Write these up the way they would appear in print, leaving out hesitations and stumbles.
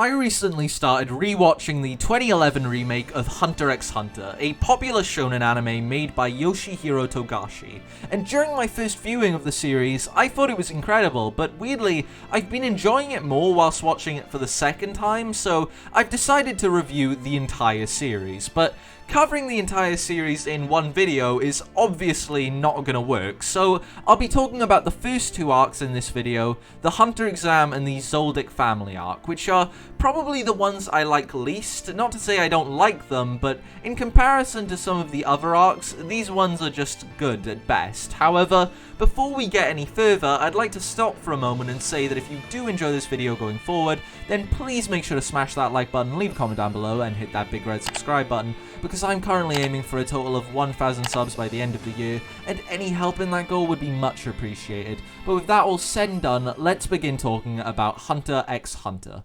I recently started rewatching the 2011 remake of Hunter x Hunter, a popular shonen anime made by Yoshihiro Togashi, and during my first viewing of the series, I thought it was incredible, but weirdly, I've been enjoying it more whilst watching it for the second time, so I've decided to review the entire series, but covering the entire series in one video is obviously not gonna work, so I'll be talking about the first two arcs in this video, the Hunter Exam and the Zoldyck Family arc, which are probably the ones I like least. Not to say I don't like them, but in comparison to some of the other arcs, these ones are just good at best. However, before we get any further, I'd like to stop for a moment and say that if you do enjoy this video going forward, then please make sure to smash that like button, leave a comment down below, and hit that big red subscribe button, because I'm currently aiming for a total of 1,000 subs by the end of the year, and any help in that goal would be much appreciated. But with that all said and done, let's begin talking about Hunter x Hunter.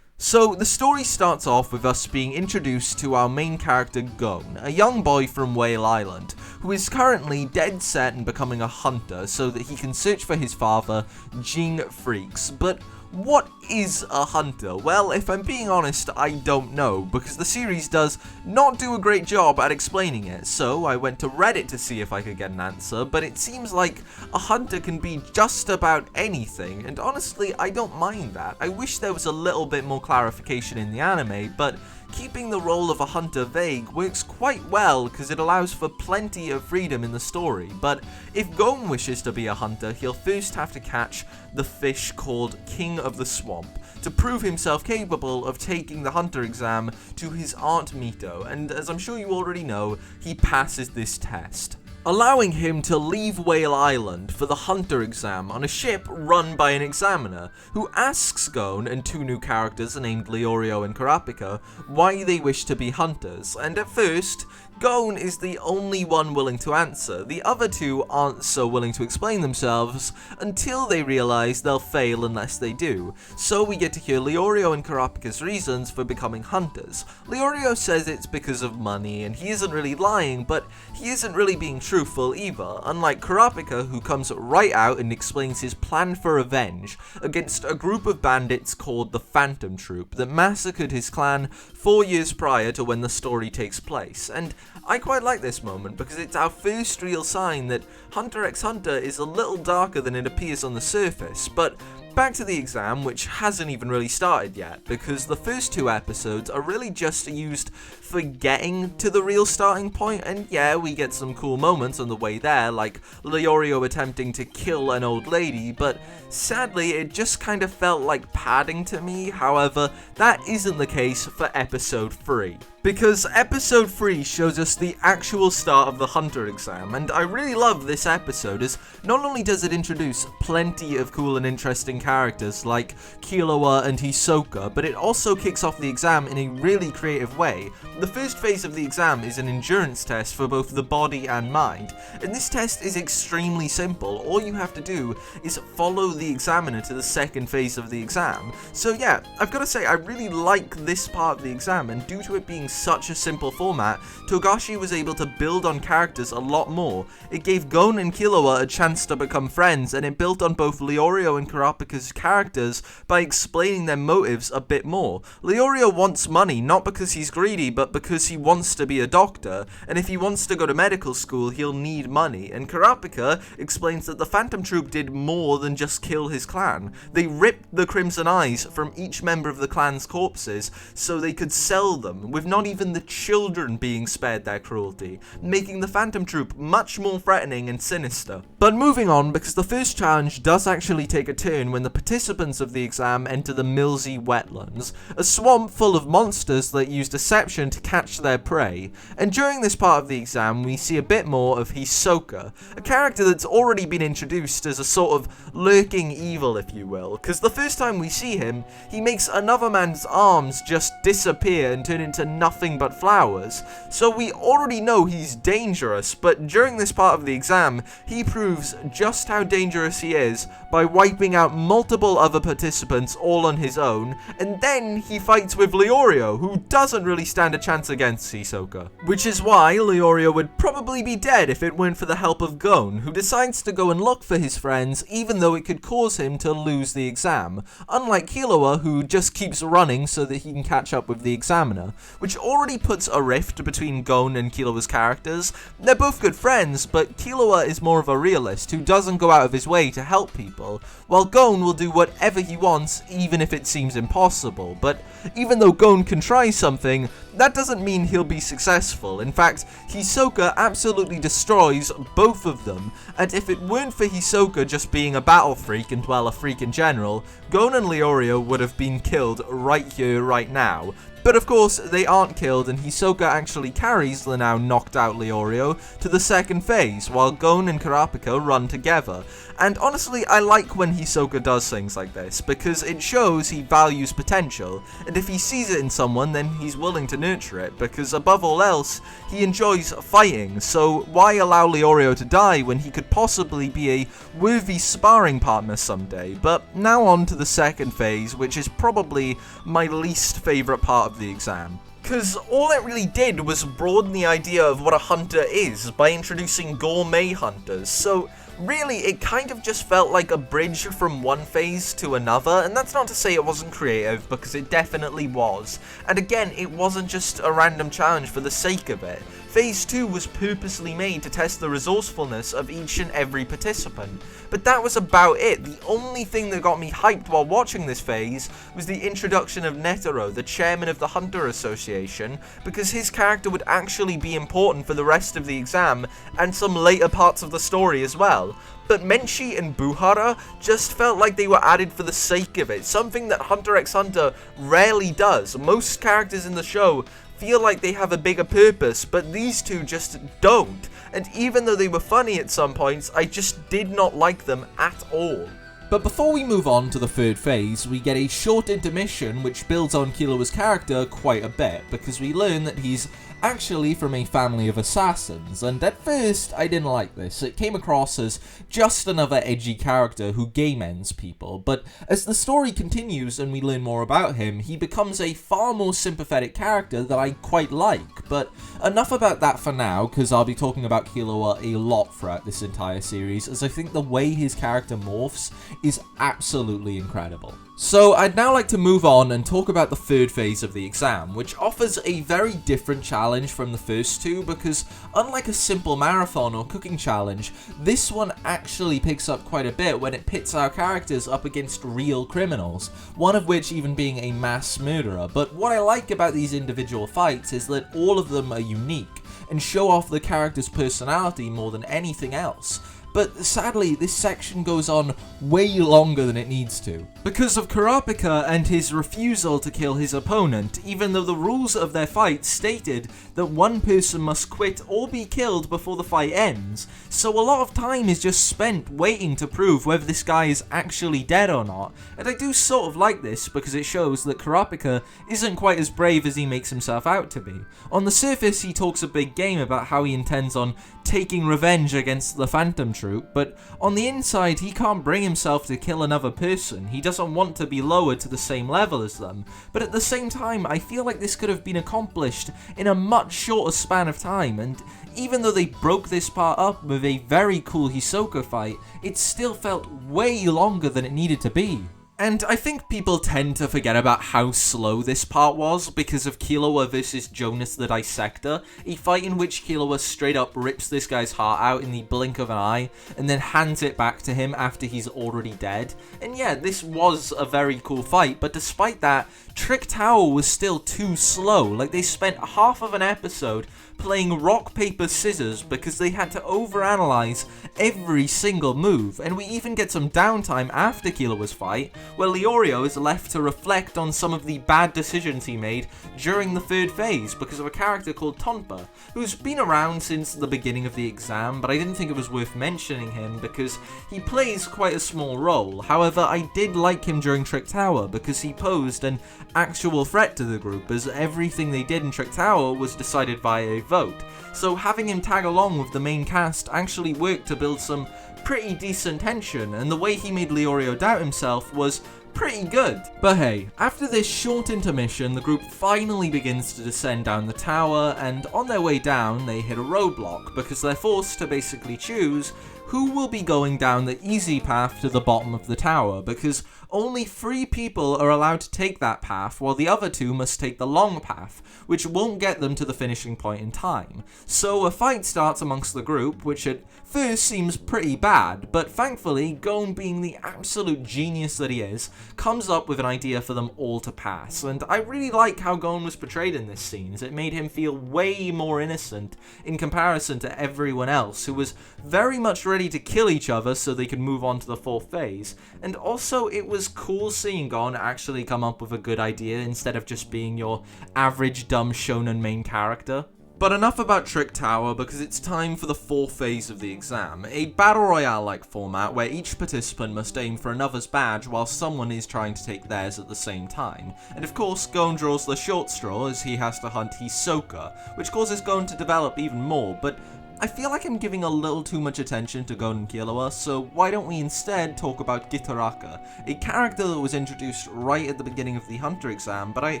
So, the story starts off with us being introduced to our main character Gon, a young boy from Whale Island, who is currently dead set in becoming a hunter so that he can search for his father, Jing Freaks. But what is a hunter? Well, if I'm being honest, I don't know, because the series does not do a great job at explaining it, so I went to Reddit to see if I could get an answer, but it seems like a hunter can be just about anything, and honestly, I don't mind that. I wish there was a little bit more clarification in the anime, but keeping the role of a hunter vague works quite well because it allows for plenty of freedom in the story. But if Gon wishes to be a hunter, he'll first have to catch the fish called King of the Swamp to prove himself capable of taking the hunter exam to his Aunt Mito, and as I'm sure you already know, he passes this test, allowing him to leave Whale Island for the Hunter Exam on a ship run by an examiner, who asks Gon and two new characters named Leorio and Kurapika why they wish to be hunters, and at first, Gon is the only one willing to answer. The other two aren't so willing to explain themselves until they realize they'll fail unless they do. So we get to hear Leorio and Kurapika's reasons for becoming hunters. Leorio says it's because of money, and he isn't really lying, but he isn't really being truthful either, unlike Kurapika, who comes right out and explains his plan for revenge against a group of bandits called the Phantom Troop that massacred his clan 4 years prior to when the story takes place. And I quite like this moment because it's our first real sign that Hunter x Hunter is a little darker than it appears on the surface. But back to the exam, which hasn't even really started yet, because the first two episodes are really just used for getting to the real starting point, and yeah, we get some cool moments on the way there, like Leorio attempting to kill an old lady, but sadly, it just kind of felt like padding to me. However, that isn't the case for episode 3. Because episode 3 shows us the actual start of the Hunter Exam, and I really love this episode as not only does it introduce plenty of cool and interesting characters like Killua and Hisoka, but it also kicks off the exam in a really creative way. The first phase of the exam is an endurance test for both the body and mind, and this test is extremely simple. All you have to do is follow the examiner to the second phase of the exam. So yeah, I've got to say I really like this part of the exam, and due to it being such a simple format, Togashi was able to build on characters a lot more. It gave Gon and Killua a chance to become friends, and it built on both Leorio and Kurapika's characters by explaining their motives a bit more. Leorio wants money, not because he's greedy, but because he wants to be a doctor, and if he wants to go to medical school, he'll need money, and Kurapika explains that the Phantom Troop did more than just kill his clan. They ripped the Crimson Eyes from each member of the clan's corpses so they could sell them, with not even the children being spared their cruelty, making the Phantom Troop much more threatening and sinister. But moving on, because the first challenge does actually take a turn when when the participants of the exam enter the Elegy Wetlands, a swamp full of monsters that use deception to catch their prey. And during this part of the exam, we see a bit more of Hisoka, a character that's already been introduced as a sort of lurking evil, if you will, because the first time we see him, he makes another man's arms just disappear and turn into nothing but flowers. So we already know he's dangerous, but during this part of the exam, he proves just how dangerous he is by wiping out multiple other participants all on his own, and then he fights with Leorio, who doesn't really stand a chance against Hisoka. Which is why Leorio would probably be dead if it weren't for the help of Gon, who decides to go and look for his friends even though it could cause him to lose the exam, unlike Killua, who just keeps running so that he can catch up with the examiner, which already puts a rift between Gon and Killua's characters. They're both good friends, but Killua is more of a realist who doesn't go out of his way to help people, while Gon will do whatever he wants even if it seems impossible. But even though Gon can try something, that doesn't mean he'll be successful. In fact, Hisoka absolutely destroys both of them, and if it weren't for Hisoka just being a battle freak and, well, a freak in general, Gon and Leorio would have been killed right here, right now. But of course, they aren't killed, and Hisoka actually carries the now knocked out Leorio to the second phase, while Gon and Kurapika run together. And honestly, I like when Hisoka does things like this, because it shows he values potential, and if he sees it in someone, then he's willing to nurture it, because above all else, he enjoys fighting, so why allow Leorio to die when he could possibly be a worthy sparring partner someday? But now on to the second phase, which is probably my least favourite part of the exam. Because all it really did was broaden the idea of what a hunter is by introducing gourmet hunters, so really it kind of just felt like a bridge from one phase to another, and that's not to say it wasn't creative, because it definitely was. And again, it wasn't just a random challenge for the sake of it. Phase 2 was purposely made to test the resourcefulness of each and every participant. But that was about it. The only thing that got me hyped while watching this phase was the introduction of Netero, the chairman of the Hunter Association, because his character would actually be important for the rest of the exam and some later parts of the story as well. But Menchi and Buhara just felt like they were added for the sake of it, something that Hunter x Hunter rarely does. Most characters in the show feel like they have a bigger purpose, but these two just don't. And even though they were funny at some points, I just did not like them at all. But before we move on to the third phase, we get a short intermission which builds on Killua's character quite a bit, because we learn that he's actually from a family of assassins, and at first I didn't like this. It came across as just another edgy character who game ends people, but as the story continues and we learn more about him, he becomes a far more sympathetic character that I quite like. But enough about that for now, because I'll be talking about Killua a lot throughout this entire series, as I think the way his character morphs is absolutely incredible. So I'd now like to move on and talk about the third phase of the exam, which offers a very different challenge from the first two, because unlike a simple marathon or cooking challenge, this one actually picks up quite a bit when it pits our characters up against real criminals, one of which even being a mass murderer. But what I like about these individual fights is that all of them are unique and show off the character's personality more than anything else. But sadly, this section goes on way longer than it needs to, because of Kurapika and his refusal to kill his opponent, even though the rules of their fight stated that one person must quit or be killed before the fight ends. So a lot of time is just spent waiting to prove whether this guy is actually dead or not, and I do sort of like this because it shows that Kurapika isn't quite as brave as he makes himself out to be. On the surface, he talks a big game about how he intends on taking revenge against the Phantom Troop, but on the inside he can't bring himself to kill another person. He doesn't want to be lowered to the same level as them, but at the same time I feel like this could have been accomplished in a much shorter span of time, and even though they broke this part up with a very cool Hisoka fight, it still felt way longer than it needed to be. And I think people tend to forget about how slow this part was because of Killua versus Jonas the Dissector, a fight in which Killua straight up rips this guy's heart out in the blink of an eye and then hands it back to him after he's already dead. And yeah, this was a very cool fight, but despite that, Trick Tower was still too slow. Like, they spent half of an episode playing rock, paper, scissors because they had to overanalyze every single move, and we even get some downtime after Killua's fight, where Leorio is left to reflect on some of the bad decisions he made during the third phase because of a character called Tonpa, who's been around since the beginning of the exam, but I didn't think it was worth mentioning him because he plays quite a small role. However, I did like him during Trick Tower because he posed an actual threat to the group, as everything they did in Trick Tower was decided via a vote. So having him tag along with the main cast actually worked to build some pretty decent tension, and the way he made Leorio doubt himself was pretty good. But hey, after this short intermission, the group finally begins to descend down the tower, and on their way down they hit a roadblock because they're forced to basically choose who will be going down the easy path to the bottom of the tower, because only 3 people are allowed to take that path, while the other 2 must take the long path, which won't get them to the finishing point in time. So a fight starts amongst the group, which at first seems pretty bad, but thankfully, Gon, being the absolute genius that he is, comes up with an idea for them all to pass, and I really like how Gon was portrayed in this scene, as it made him feel way more innocent in comparison to everyone else, who was very much ready to kill each other so they could move on to the 4th phase, and also it was cool seeing Gon actually come up with a good idea instead of just being your average dumb shonen main character. But enough about Trick Tower, because it's time for the 4th phase of the exam, a battle royale-like format where each participant must aim for another's badge while someone is trying to take theirs at the same time. And of course, Gon draws the short straw as he has to hunt Hisoka, which causes Gon to develop even more, but I feel like I'm giving a little too much attention to Gon and Killua, so why don't we instead talk about Gitaraka, a character that was introduced right at the beginning of the Hunter exam, but I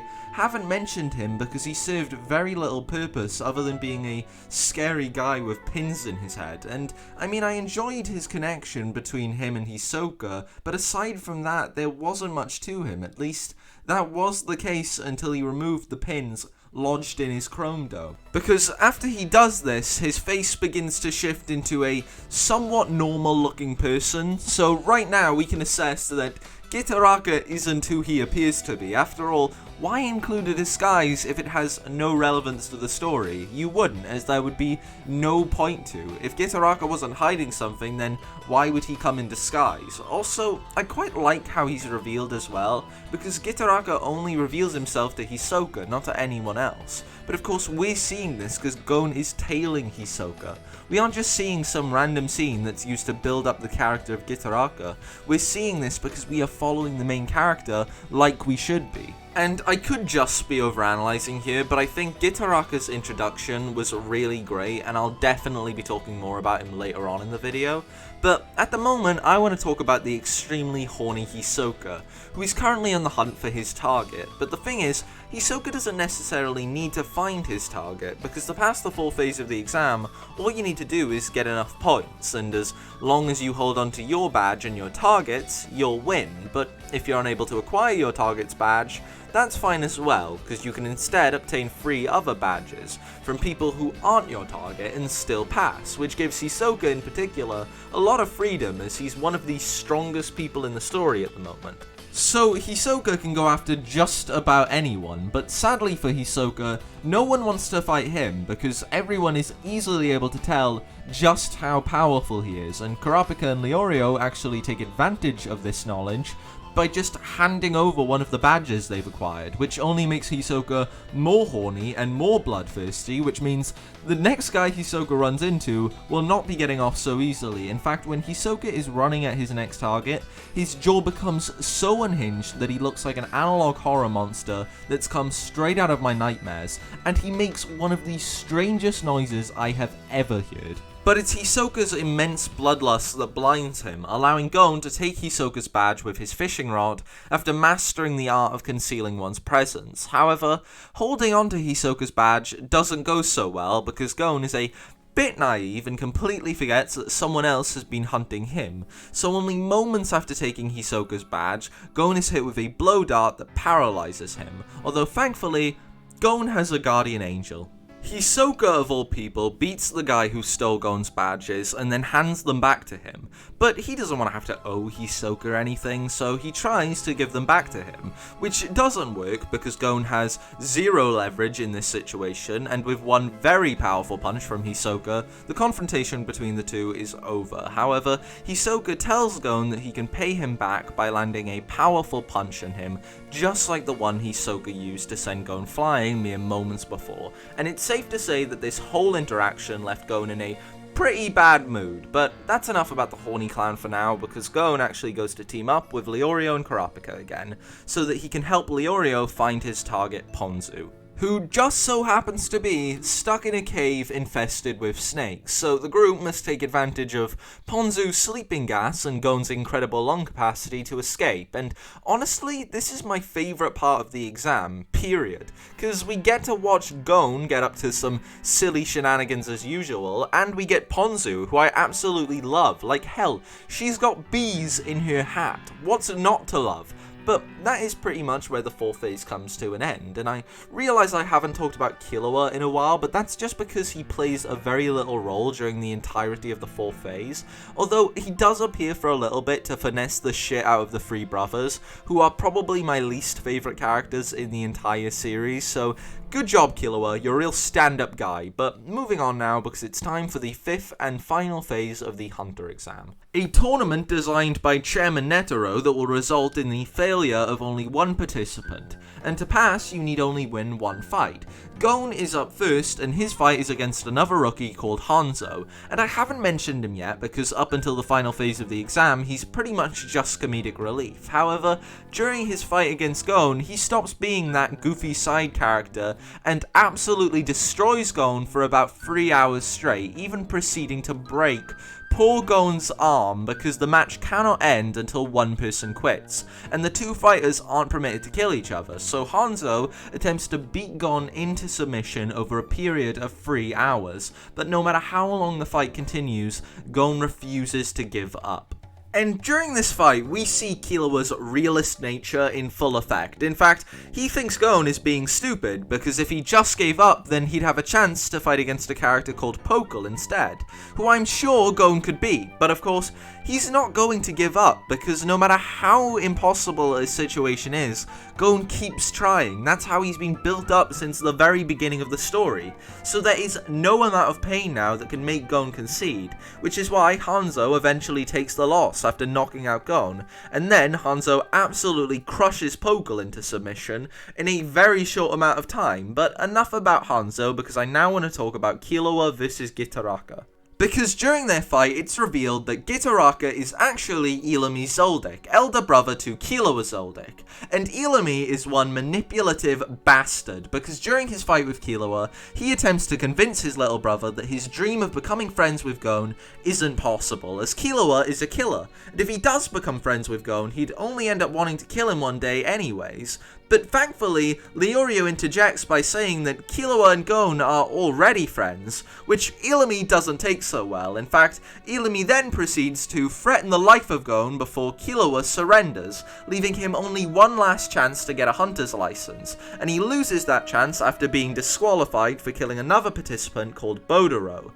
haven't mentioned him because he served very little purpose other than being a scary guy with pins in his head, and I mean, I enjoyed his connection between him and Hisoka, but aside from that, there wasn't much to him. At least that was the case until he removed the pins lodged in his chrome dome. Because after he does this, his face begins to shift into a somewhat normal looking person, so right now we can assess that Gitaraka isn't who he appears to be. After all, why include a disguise if it has no relevance to the story? You wouldn't, as there would be no point to. If Gitaraka wasn't hiding something, then why would he come in disguise? Also, I quite like how he's revealed as well, because Gitaraka only reveals himself to Hisoka, not to anyone else. But of course, we're seeing this because Gon is tailing Hisoka. We aren't just seeing some random scene that's used to build up the character of Gitaraka. We're seeing this because we are following the main character like we should be. And I could just be overanalyzing here, but I think Gitaraka's introduction was really great, and I'll definitely be talking more about him later on in the video. But at the moment, I want to talk about the extremely horny Hisoka, who is currently on the hunt for his target. But the thing is, Hisoka doesn't necessarily need to find his target, because to pass the 4th phase of the exam, all you need to do is get enough points, and as long as you hold on to your badge and your targets, you'll win. But if you're unable to acquire your target's badge, that's fine as well, because you can instead obtain 3 other badges from people who aren't your target and still pass, which gives Hisoka in particular a lot of freedom, as he's one of the strongest people in the story at the moment. So Hisoka can go after just about anyone, but sadly for Hisoka, no one wants to fight him because everyone is easily able to tell just how powerful he is, and Kurapika and Leorio actually take advantage of this knowledge by just handing over one of the badges they've acquired, which only makes Hisoka more horny and more bloodthirsty, which means the next guy Hisoka runs into will not be getting off so easily. In fact, when Hisoka is running at his next target, his jaw becomes so unhinged that he looks like an analog horror monster that's come straight out of my nightmares, and he makes one of the strangest noises I have ever heard. But it's Hisoka's immense bloodlust that blinds him, allowing Gon to take Hisoka's badge with his fishing rod after mastering the art of concealing one's presence. However, holding onto Hisoka's badge doesn't go so well because Gon is a bit naive and completely forgets that someone else has been hunting him, so only moments after taking Hisoka's badge, Gon is hit with a blow dart that paralyzes him, although thankfully, Gon has a guardian angel. Hisoka, of all people, beats the guy who stole Gon's badges and then hands them back to him, but he doesn't want to have to owe Hisoka anything, so he tries to give them back to him, which doesn't work because Gon has zero leverage in this situation, and with one very powerful punch from Hisoka, the confrontation between the two is over. However, Hisoka tells Gon that he can pay him back by landing a powerful punch on him, just like the one Hisoka used to send Gon flying mere moments before, and it's safe to say that this whole interaction left Gon in a pretty bad mood, but that's enough about the horny clown for now, because Gon actually goes to team up with Leorio and Kurapika again, so that he can help Leorio find his target Ponzu, who just so happens to be stuck in a cave infested with snakes, so the group must take advantage of Ponzu's sleeping gas and Gon's incredible lung capacity to escape, and honestly, this is my favourite part of the exam, period, because we get to watch Gon get up to some silly shenanigans as usual, and we get Ponzu, who I absolutely love. Like hell, she's got bees in her hat, what's not to love? But that is pretty much where the fourth phase comes to an end, and I realise I haven't talked about Killua in a while, but that's just because he plays a very little role during the entirety of the fourth phase, although he does appear for a little bit to finesse the shit out of the three brothers, who are probably my least favourite characters in the entire series, so good job Killua, you're a real stand-up guy. But moving on now, because it's time for the fifth and final phase of the Hunter Exam. A tournament designed by Chairman Netero that will result in the failure of only one participant, and to pass you need only win one fight. Gon is up first, and his fight is against another rookie called Hanzo, and I haven't mentioned him yet because up until the final phase of the exam he's pretty much just comedic relief. However, during his fight against Gon, he stops being that goofy side character and absolutely destroys Gon for about 3 hours straight, even proceeding to break poor Gon's arm because the match cannot end until one person quits, and the two fighters aren't permitted to kill each other, so Hanzo attempts to beat Gon into submission over a period of 3 hours, but no matter how long the fight continues, Gon refuses to give up. And during this fight, we see Killua's realist nature in full effect. In fact, he thinks Gon is being stupid, because if he just gave up, then he'd have a chance to fight against a character called Pokel instead, who I'm sure Gon could beat, but of course, he's not going to give up, because no matter how impossible a situation is, Gon keeps trying. That's how he's been built up since the very beginning of the story, so there is no amount of pain now that can make Gon concede, which is why Hanzo eventually takes the loss after knocking out Gon, and then Hanzo absolutely crushes Pokel into submission in a very short amount of time. But enough about Hanzo, because I now want to talk about Killua versus Gitaraka. Because during their fight, it's revealed that Gitaraka is actually Elegy Zoldyck, elder brother to Killua Zoldyck. And Elegy is one manipulative bastard, because during his fight with Killua, he attempts to convince his little brother that his dream of becoming friends with Gon isn't possible, as Killua is a killer, and if he does become friends with Gon, he'd only end up wanting to kill him one day anyways. But thankfully, Leorio interjects by saying that Killua and Gon are already friends, which Elegy doesn't take so well. In fact, Elegy then proceeds to threaten the life of Gon before Killua surrenders, leaving him only one last chance to get a hunter's license, and he loses that chance after being disqualified for killing another participant called Bodoro.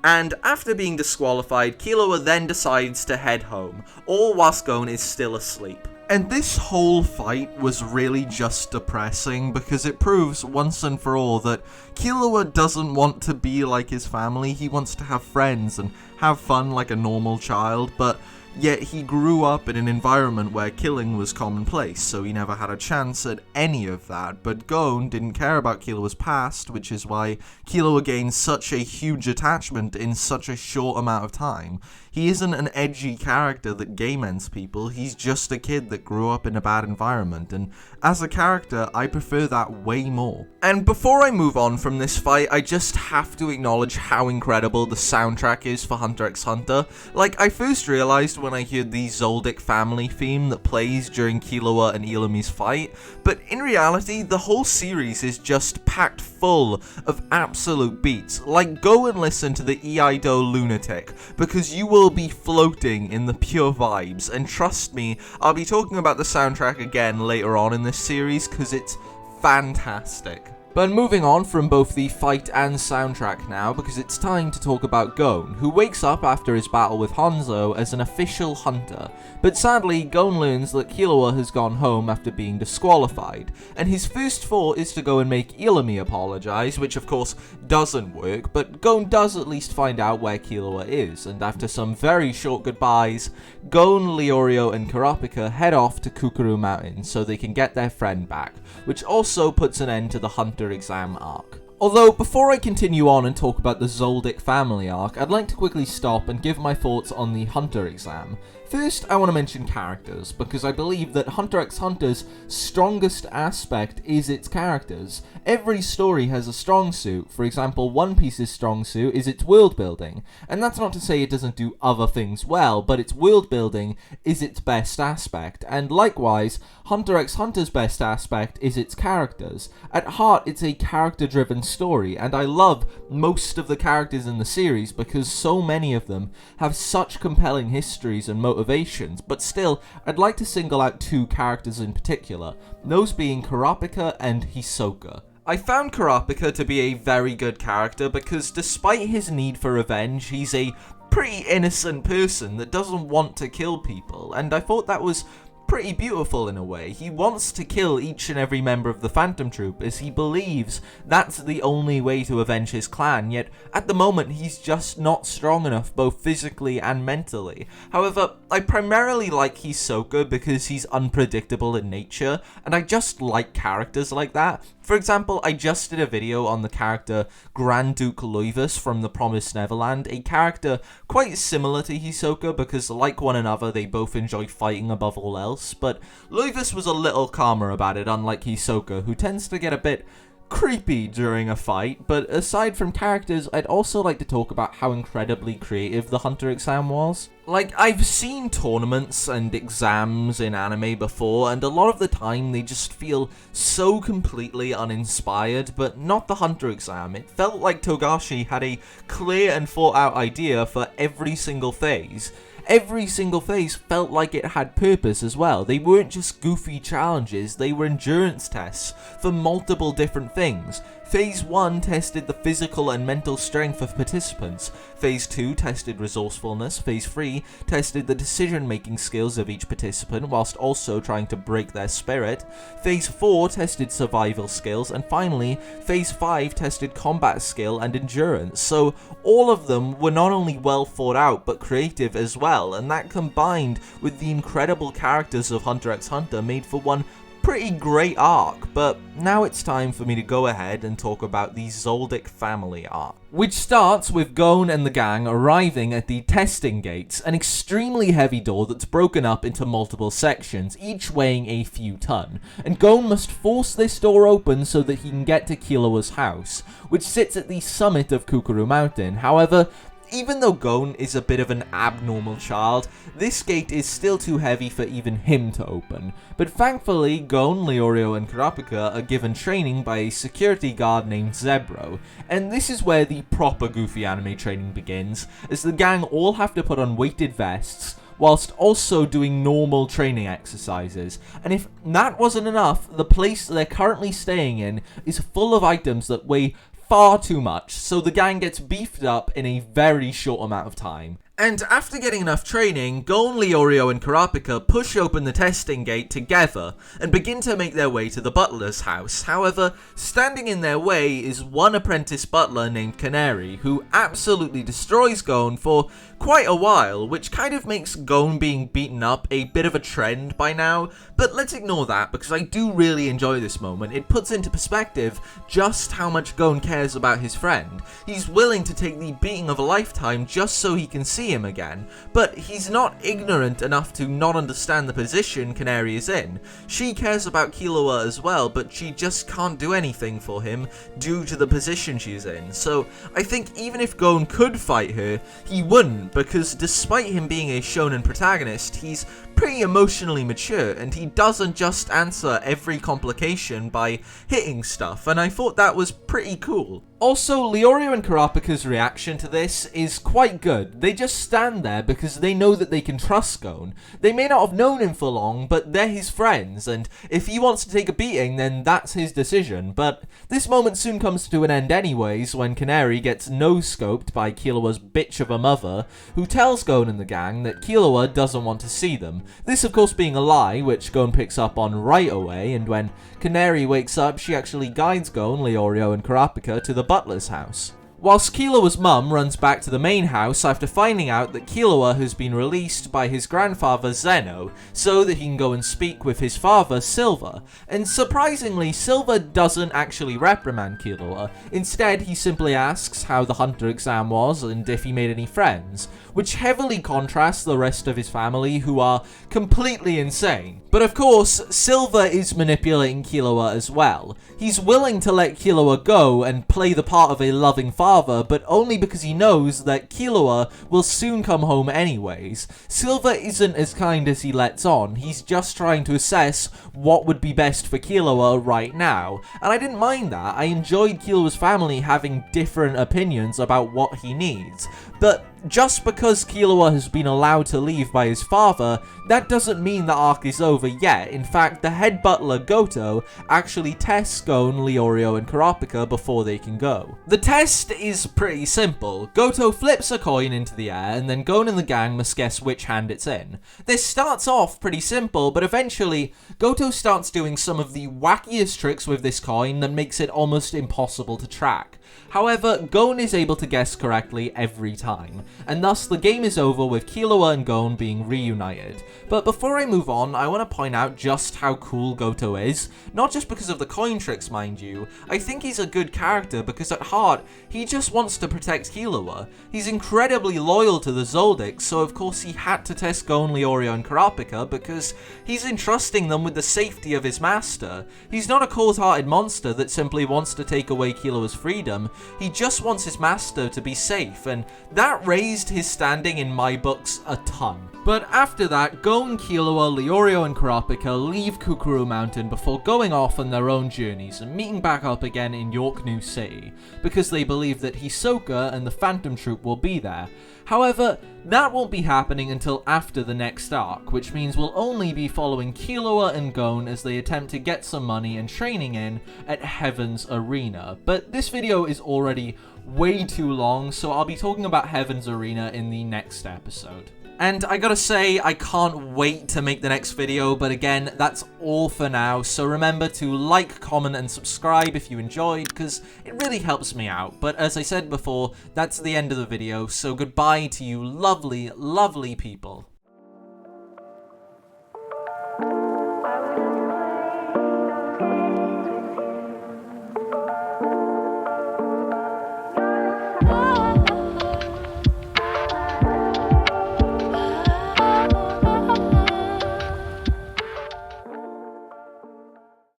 And after being disqualified, Killua then decides to head home, all whilst Gon is still asleep. And this whole fight was really just depressing, because it proves once and for all that Killua doesn't want to be like his family. He wants to have friends and have fun like a normal child, but yet he grew up in an environment where killing was commonplace, so he never had a chance at any of that. But Gon didn't care about Killua's past, which is why Killua gained such a huge attachment in such a short amount of time. He isn't an edgy character that gay-mens people, he's just a kid that grew up in a bad environment, and as a character, I prefer that way more. And before I move on from this fight, I just have to acknowledge how incredible the soundtrack is for Hunter x Hunter. Like, I first realized when I heard the Zoldyck Family theme that plays during Killua and Illumi's fight, but in reality, the whole series is just packed full of absolute beats. Like, go and listen to the Eido Lunatic, because you will be floating in the pure vibes, and trust me, I'll be talking about the soundtrack again later on in this series, because it's fantastic. But moving on from both the fight and soundtrack now, because it's time to talk about Gon, who wakes up after his battle with Hanzo as an official hunter. But sadly, Gon learns that Killua has gone home after being disqualified, and his first thought is to go and make Illumi apologize, which of course doesn't work, but Gon does at least find out where Killua is, and after some very short goodbyes, Gon, Leorio and Kurapika head off to Kukuroo Mountain so they can get their friend back, which also puts an end to the Hunter Exam arc. Although, before I continue on and talk about the Zoldyck Family arc, I'd like to quickly stop and give my thoughts on the Hunter Exam. First, I want to mention characters, because I believe that Hunter x Hunter's strongest aspect is its characters. Every story has a strong suit. For example, One Piece's strong suit is its world building, and that's not to say it doesn't do other things well, but its world building is its best aspect, and likewise, Hunter x Hunter's best aspect is its characters. At heart, it's a character-driven story, and I love most of the characters in the series because so many of them have such compelling histories and motivations, but still, I'd like to single out two characters in particular, those being Kurapika and Hisoka. I found Kurapika to be a very good character because despite his need for revenge, he's a pretty innocent person that doesn't want to kill people, and I thought that was pretty beautiful in a way. He wants to kill each and every member of the Phantom Troop as he believes that's the only way to avenge his clan, yet at the moment he's just not strong enough both physically and mentally. However, I primarily like Hisoka because he's unpredictable in nature, and I just like characters like that. For example, I just did a video on the character Grand Duke Loivus from The Promised Neverland, a character quite similar to Hisoka because like one another they both enjoy fighting above all else, but Loivus was a little calmer about it, unlike Hisoka, who tends to get a bit creepy during a fight. But aside from characters, I'd also like to talk about how incredibly creative the Hunter Exam was. Like, I've seen tournaments and exams in anime before, and a lot of the time they just feel so completely uninspired, but not the Hunter Exam. It felt like Togashi had a clear and thought out idea for every single phase. Every single phase felt like it had purpose as well. They weren't just goofy challenges, they were endurance tests for multiple different things. Phase 1 tested the physical and mental strength of participants. Phase 2 tested resourcefulness. Phase 3 tested the decision-making skills of each participant whilst also trying to break their spirit. Phase 4 tested survival skills, and finally, Phase 5 tested combat skill and endurance. So all of them were not only well thought out, but creative as well, and that combined with the incredible characters of Hunter x Hunter made for one pretty great arc. But now it's time for me to go ahead and talk about the Zoldyck Family arc, which starts with Gon and the gang arriving at the testing gates, an extremely heavy door that's broken up into multiple sections, each weighing a few ton, and Gon must force this door open so that he can get to Killua's house, which sits at the summit of Kukuroo Mountain. However, even though Gon is a bit of an abnormal child, this gate is still too heavy for even him to open. But thankfully, Gon, Leorio and Kurapika are given training by a security guard named Zebro, and this is where the proper Goofy anime training begins, as the gang all have to put on weighted vests, whilst also doing normal training exercises. And if that wasn't enough, the place they're currently staying in is full of items that weigh far too much, so the gang gets beefed up in a very short amount of time. And after getting enough training, Gon, Leorio and Kurapika push open the testing gate together and begin to make their way to the butler's house. However, standing in their way is one apprentice butler named Canary, who absolutely destroys Gon for quite a while, which kind of makes Gon being beaten up a bit of a trend by now, but let's ignore that because I do really enjoy this moment. It puts into perspective just how much Gon cares about his friend. He's willing to take the beating of a lifetime just so he can see see him again, but he's not ignorant enough to not understand the position Canary is in. She cares about Killua as well, but she just can't do anything for him due to the position she's in. So I think even if Gon could fight her, he wouldn't, because despite him being a shonen protagonist, he's pretty emotionally mature, and he doesn't just answer every complication by hitting stuff, and I thought that was pretty cool. Also, Leorio and Kurapika's reaction to this is quite good. They just stand there because they know that they can trust Gon. They may not have known him for long, but they're his friends, and if he wants to take a beating, then that's his decision. But this moment soon comes to an end anyways, when Canary gets no-scoped by Killua's bitch of a mother, who tells Gon and the gang that Killua doesn't want to see them. This of course being a lie, which Gon picks up on right away, and when Canary wakes up, she actually guides Gon, Leorio, and Kurapika to the butler's house. Whilst Killua's mum runs back to the main house after finding out that Killua has been released by his grandfather Zeno, so that he can go and speak with his father Silver. And surprisingly, Silver doesn't actually reprimand Killua. Instead, he simply asks how the Hunter exam was and if he made any friends, which heavily contrasts the rest of his family, who are completely insane. But of course, Silver is manipulating Killua as well. He's willing to let Killua go and play the part of a loving father, but only because he knows that Killua will soon come home anyways. Silver isn't as kind as he lets on. He's just trying to assess what would be best for Killua right now. And I didn't mind that. I enjoyed Killua's family having different opinions about what he needs. But just because Killua has been allowed to leave by his father, that doesn't mean the arc is over yet. In fact, the head butler, Goto, actually tests Gon, Leorio, and Kurapika before they can go. The test is pretty simple. Goto flips a coin into the air, and then Gon and the gang must guess which hand it's in. This starts off pretty simple, but eventually, Goto starts doing some of the wackiest tricks with this coin that makes it almost impossible to track. However, Gon is able to guess correctly every time, and thus the game is over with Killua and Gon being reunited. But before I move on, I want to point out just how cool Goto is, not just because of the coin tricks mind you. I think he's a good character because at heart, he just wants to protect Killua. He's incredibly loyal to the Zoldicks, so of course he had to test Gon, Leorio and Kurapika because he's entrusting them with the safety of his master. He's not a cold-hearted monster that simply wants to take away Killua's freedom. He just wants his master to be safe, and that raised his standing in my books a ton. But after that, Gon, Killua, Leorio and Kurapika leave Kukuroo Mountain before going off on their own journeys and meeting back up again in York New City, because they believe that Hisoka and the Phantom Troop will be there. However, that won't be happening until after the next arc, which means we'll only be following Killua and Gon as they attempt to get some money and training in at Heaven's Arena. But this video is already way too long, so I'll be talking about Heaven's Arena in the next episode. And I gotta say, I can't wait to make the next video, but again, that's all for now, so remember to like, comment, and subscribe if you enjoyed, because it really helps me out. But as I said before, that's the end of the video, so goodbye to you lovely, lovely people.